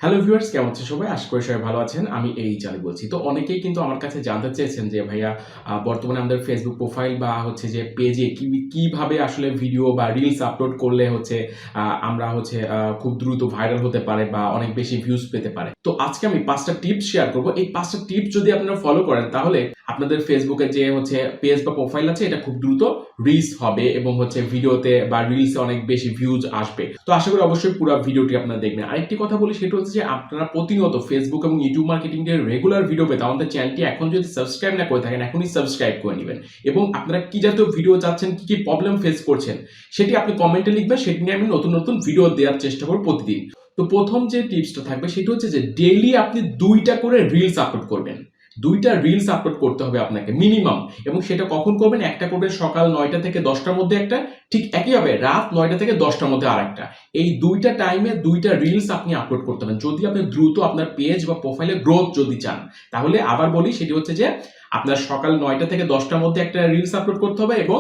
Hello viewers, কেমন আছেন সবাই? আশা করি সবাই ভালো আছেন। আমি এই জালি বলছি। তো অনেকেই কিন্তু আমার কাছে জানতে চেয়েছেন যে ভাইয়া বর্তমানে আমাদের ফেসবুক প্রোফাইল বা হচ্ছে যে পেজে কিভাবে আসলে ভিডিও বা রিলস আপলোড করলে হচ্ছে আমরা হচ্ছে খুব দ্রুত ভাইরাল হতে পারে বা অনেক বেশি ভিউজ পেতে পারে। তো আজকে আমি ৫ টা টিপস শেয়ার করব। এই ৫ টা টিপস যদি আপনারা ফলো করেন তাহলে আপনাদের ফেসবুকে যে হচ্ছে পেজ বা প্রোফাইল আছে এটা খুব দ্রুত রিচ হবে এবং হচ্ছে ভিডিওতে বা রিলসে অনেক বেশি ভিউজ আসবে। তো আশা করি অবশ্যই পুরো ভিডিওটি আপনারা দেখবেন। আরেকটি কথা বলি সেটা হচ্ছে যে আপনারা প্রতিনিয়ত ফেসবুক এবং ইউটিউব মার্কেটিং এর রেগুলার ভিডিও পেতে আমাদের চ্যানেলটি এখন যদি সাবস্ক্রাইব না করে থাকেন এখনই সাবস্ক্রাইব করে নেবেন এবং আপনারা কি জাতীয় ভিডিও চাচ্ছেন, কি প্রবলেম ফেস করছেন সেটি আপনি কমেন্টে লিখবেন। সেটি নিয়ে আমি নতুন নতুন ভিডিও দেওয়ার চেষ্টা করব প্রতিদিন। তো প্রথম যে টিপসটা থাকবে সেটা হচ্ছে যে ডেইলি আপনি ২টা করে রিলস আপলোড করবেন। ২টা রিলস আপলোড করতে হবে আপনাকে মিনিমাম, এবং সেটা কখন করবেন? একটা করবেন সকাল ৯টা থেকে ১০টার মধ্যে একটা, ঠিক একইভাবে রাত ৯টা থেকে ১০টার মধ্যে আরেকটা। এই ২টা টাইমে ২টা রিলস আপনি আপলোড করতে হবে যদি আপনি দ্রুত আপনার পেজ বা প্রোফাইলে গ্রোথ যদি চান। তাহলে আবার বলি, সেটি হচ্ছে যে আপনার সকাল ৯টা থেকে ১০টার মধ্যে একটা রিলস আপলোড করতে হবে এবং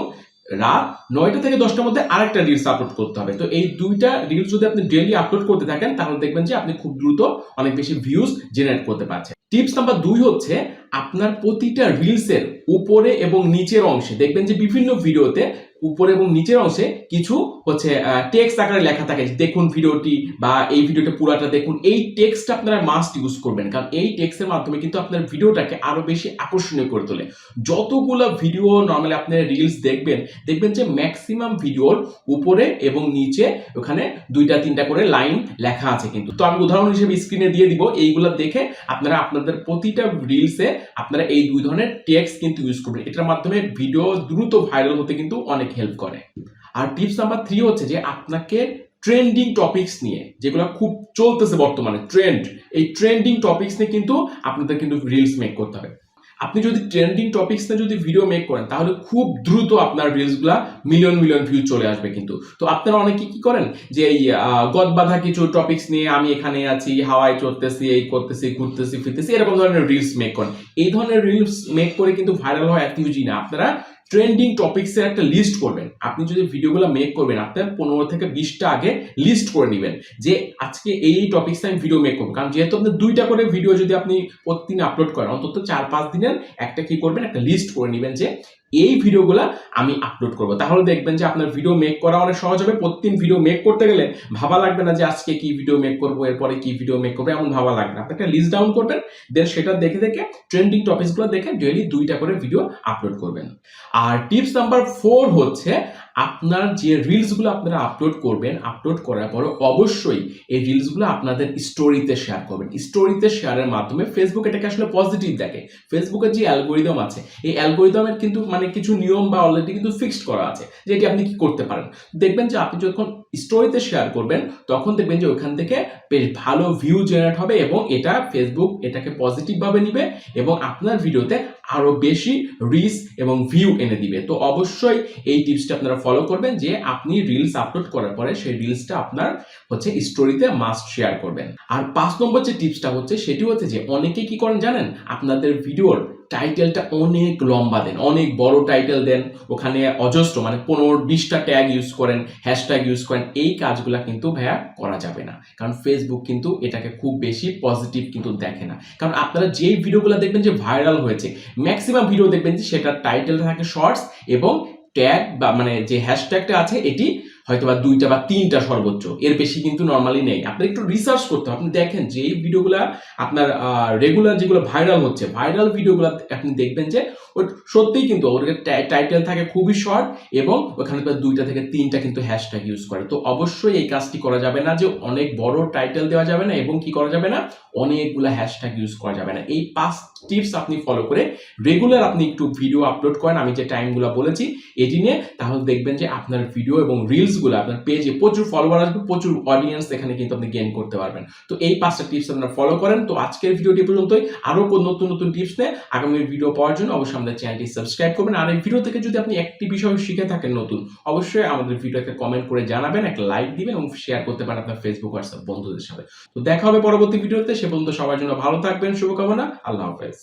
রাত ৯টা থেকে ১০টার মধ্যে আরেকটা রিলস আপলোড করতে হবে। তো এই ২টা রিলস যদি আপনি ডেইলি আপলোড করতে থাকেন তাহলে দেখবেন যে আপনি খুব দ্রুত অনেক বেশি ভিউজ জেনারেট করতে পারছেন। টিপস নাম্বার ২ হচ্ছে আপনার প্রতিটা রিলসের উপরে এবং নিচের অংশে দেখবেন যে বিভিন্ন ভিডিওতে উপরে এবং নিচের অংশে কিছু হচ্ছে টেক্সট আকারে লেখা থাকে, দেখুন ভিডিওটি বা এই ভিডিওটা পুরাটা দেখুন। এই টেক্সটটা আপনারা মাস্ট ইউজ করবেন, কারণ এই টেক্সটের মাধ্যমে কিন্তু আপনার ভিডিওটাকে আরো বেশি আকর্ষণীয় করে তোলে। যতগুলো ভিডিও নরমালি আপনারা রিলস দেখবেন যে ম্যাক্সিমাম ভিডিওর উপরে এবং নিচে ওখানে ২টা-৩টা করে লাইন লেখা আছে কিন্তু। তো আমি উদাহরণ হিসেবে স্ক্রিনে দিয়ে দিব, এইগুলো দেখে আপনারা আপনাদের প্রতিটা রিলসে আপনারা এই ২ ধরনের টেক্সট কিন্তু ইউজ করবেন। এটার মাধ্যমে ভিডিও দ্রুত ভাইরাল হতে কিন্তু অনেক হেল্প করে। আর টিপস নাম্বার ৩ হচ্ছে যে আপনাকে ট্রেন্ডিং টপিকস নিয়ে, যেগুলো খুব চলতেছে বর্তমানে ট্রেন্ড, এই ট্রেন্ডিং টপিকস নিয়ে কিন্তু আপনাদের কিন্তু রিলস মেক করতে হবে। আপনি যদি ট্রেন্ডিং টপিকস নিয়ে যদি ভিডিও মেক করেন তাহলে খুব দ্রুত আপনার রিলসগুলা মিলিয়ন ভিউ চলে আসবে কিন্তু। তো আপনারা অনেকে কি করেন যে এই গদবাঁধা কিছু টপিকস নিয়ে আমি এখানে আছি, হাওয়ায় চড়তেছি, এই করতেছি, ঘুরতেছি ফিরতেছি, এরকম ধরনের রিলস মেক করেন। এই ধরনের রিলস মেক করে কিন্তু ভাইরাল হয় এত ইউজি না। আপনারা ট্রেন্ডিং টপিকসের একটা লিস্ট করবেন। আপনি যদি ভিডিওগুলো মেক করবেন আপনার ১৫ থেকে ২০টা আগে লিস্ট করে নেবেন যে আজকে এই টপিকস আমি ভিডিও মেক করবো। কারণ যেহেতু আপনি ২টা করে ভিডিও যদি আপনি প্রতিদিন আপলোড করেন, অন্তত ৪-৫ দিনের একটা কি করবেন, একটা লিস্ট করে নেবেন যে এই ভিডিওগুলা আমি আপলোড করব। তাহলে দেখবেন যে আপনার ভিডিও মেক করা অনেক সহজ হবে। প্রতিদিন ভিডিও মেক করতে গেলে ভাবা লাগবে না যে আজকে কি ভিডিও মেক করবো, এরপরে কি ভিডিও মেক করবো, এমন ভাবা লাগবে না। আপনি একটা লিস্ট ডাউন করবেন, দেন সেটা দেখে ট্রেন্ডিং টপিকসগুলো দেখে ডেইলি ২টা করে ভিডিও আপলোড করবেন। আর টিপস নাম্বার ৪ হচ্ছে আপনার যে রিলসগুলো আপনারা আপলোড করবেন, আপলোড করার পর অবশ্যই এই রিলসগুলো আপনাদের স্টোরিতে শেয়ার করবেন। স্টোরিতে শেয়ারের মাধ্যমে ফেসবুক এটাকে আসলে পজিটিভ দেখে। ফেসবুকের যে অ্যালগোরিদম আছে, এই অ্যালগোরিদমের কিন্তু কিছু নিয়ম বা অলরেডি কিন্তু ফিক্সড করা আছে যে এটি আপনি কি করতে পারেন। দেখবেন যে আপনি যখন স্টোরিতে শেয়ার করবেন তখন দেখবেন যে ওখান থেকে বেশ ভালো ভিউ জেনারেট হবে এবং এটা ফেসবুক এটাকে পজিটিভ ভাবে নিবে এবং আপনার ভিডিওতে আরো বেশি রিচ এবং ভিউ এনে দিবে। তো অবশ্যই এই টিপসটা আপনারা ফলো করবেন যে আপনি রিলস আপলোড করার পরে সেই রিলসটা আপনার হচ্ছে স্টোরিতে মাস্ট শেয়ার করবেন। আর ৫ নম্বর যে টিপসটা হচ্ছে সেটি হচ্ছে যে অনেকে কি করেন জানেন, আপনাদের ভিডিওর টাইটেলটা অনেক লম্বা দেন, অনেক বড় টাইটেল দেন, ওখানে অজস্র ১৫-২০টা ট্যাগ ইউজ করেন, হ্যাশট্যাগ ইউজ করেন। এই কাজগুলা কিন্তু ভাইয়া করা যাবে না, কারণ ফেসবুক কিন্তু এটাকে খুব বেশি পজিটিভ কিন্তু দেখে না। কারণ আপনারা যেই ভিডিওগুলো দেখবেন যে ভাইরাল হয়েছে, ম্যাক্সিমাম ভিডিও দেখবেন যে সেটার টাইটেলটা থাকে শর্টস এবং ট্যাগ বা যে হ্যাশট্যাগটা আছে এটি হয়তো বা ২টা বা ৩টা সর্বোচ্চ, এর বেশি কিন্তু নরমালি নেই। আপনি একটু রিসার্চ করতে হবে। আপনি দেখেন যে এই ভিডিওগুলা আপনার রেগুলার যেগুলো ভাইরাল হচ্ছে, ভাইরাল ভিডিওগুলো আপনি দেখবেন যে ওর সত্যিই কিন্তু ওর টাইটেল থাকে খুবই শর্ট এবং ওখানে ২টা থেকে ৩টা কিন্তু হ্যাশট্যাগ ইউজ করে। তো অবশ্যই এই কাজটি করা যাবে না যে অনেক বড় টাইটেল দেওয়া যাবে না এবং কি করা যাবে না, অনেকগুলো হ্যাশট্যাগ ইউজ করা যাবে না। এই ৫ টিপস আপনি ফলো করে রেগুলার আপনি একটু ভিডিও আপলোড করেন আমি যে টাইমগুলো বলেছি এটি নিয়ে, তাহলে দেখবেন যে আপনার ভিডিও এবং রিলসগুলো আপনার পেজে প্রচুর ফলোয়ার আসবে, প্রচুর অডিয়েন্স এখানে কিন্তু আপনি গেইন করতে পারবেন। তো এই ৫টা টিপস আপনারা ফলো করেন। তো আজকের ভিডিওটি পর্যন্তই। আরো নতুন টিপস নিয়ে আগামী ভিডিও পাওয়ার জন্য অবশ্যই আমাদের চ্যানেলটি সাবস্ক্রাইব করবেন। আর এই ভিডিও থেকে যদি আপনি একটি বিষয় শিখে থাকেন নতুন, অবশ্যই আমাদের ভিডিওতে কমেন্ট করে জানাবেন, একটা লাইক দিবেন এবং শেয়ার করতে পারেন আপনার ফেসবুক হোয়াটসঅ্যাপ বন্ধুদের সাথে। তো দেখা হবে পরবর্তী ভিডিওতে। সে পর্যন্ত সবার জন্য ভালো থাকবেন, শুভকামনা। আল্লাহ হাফেজ।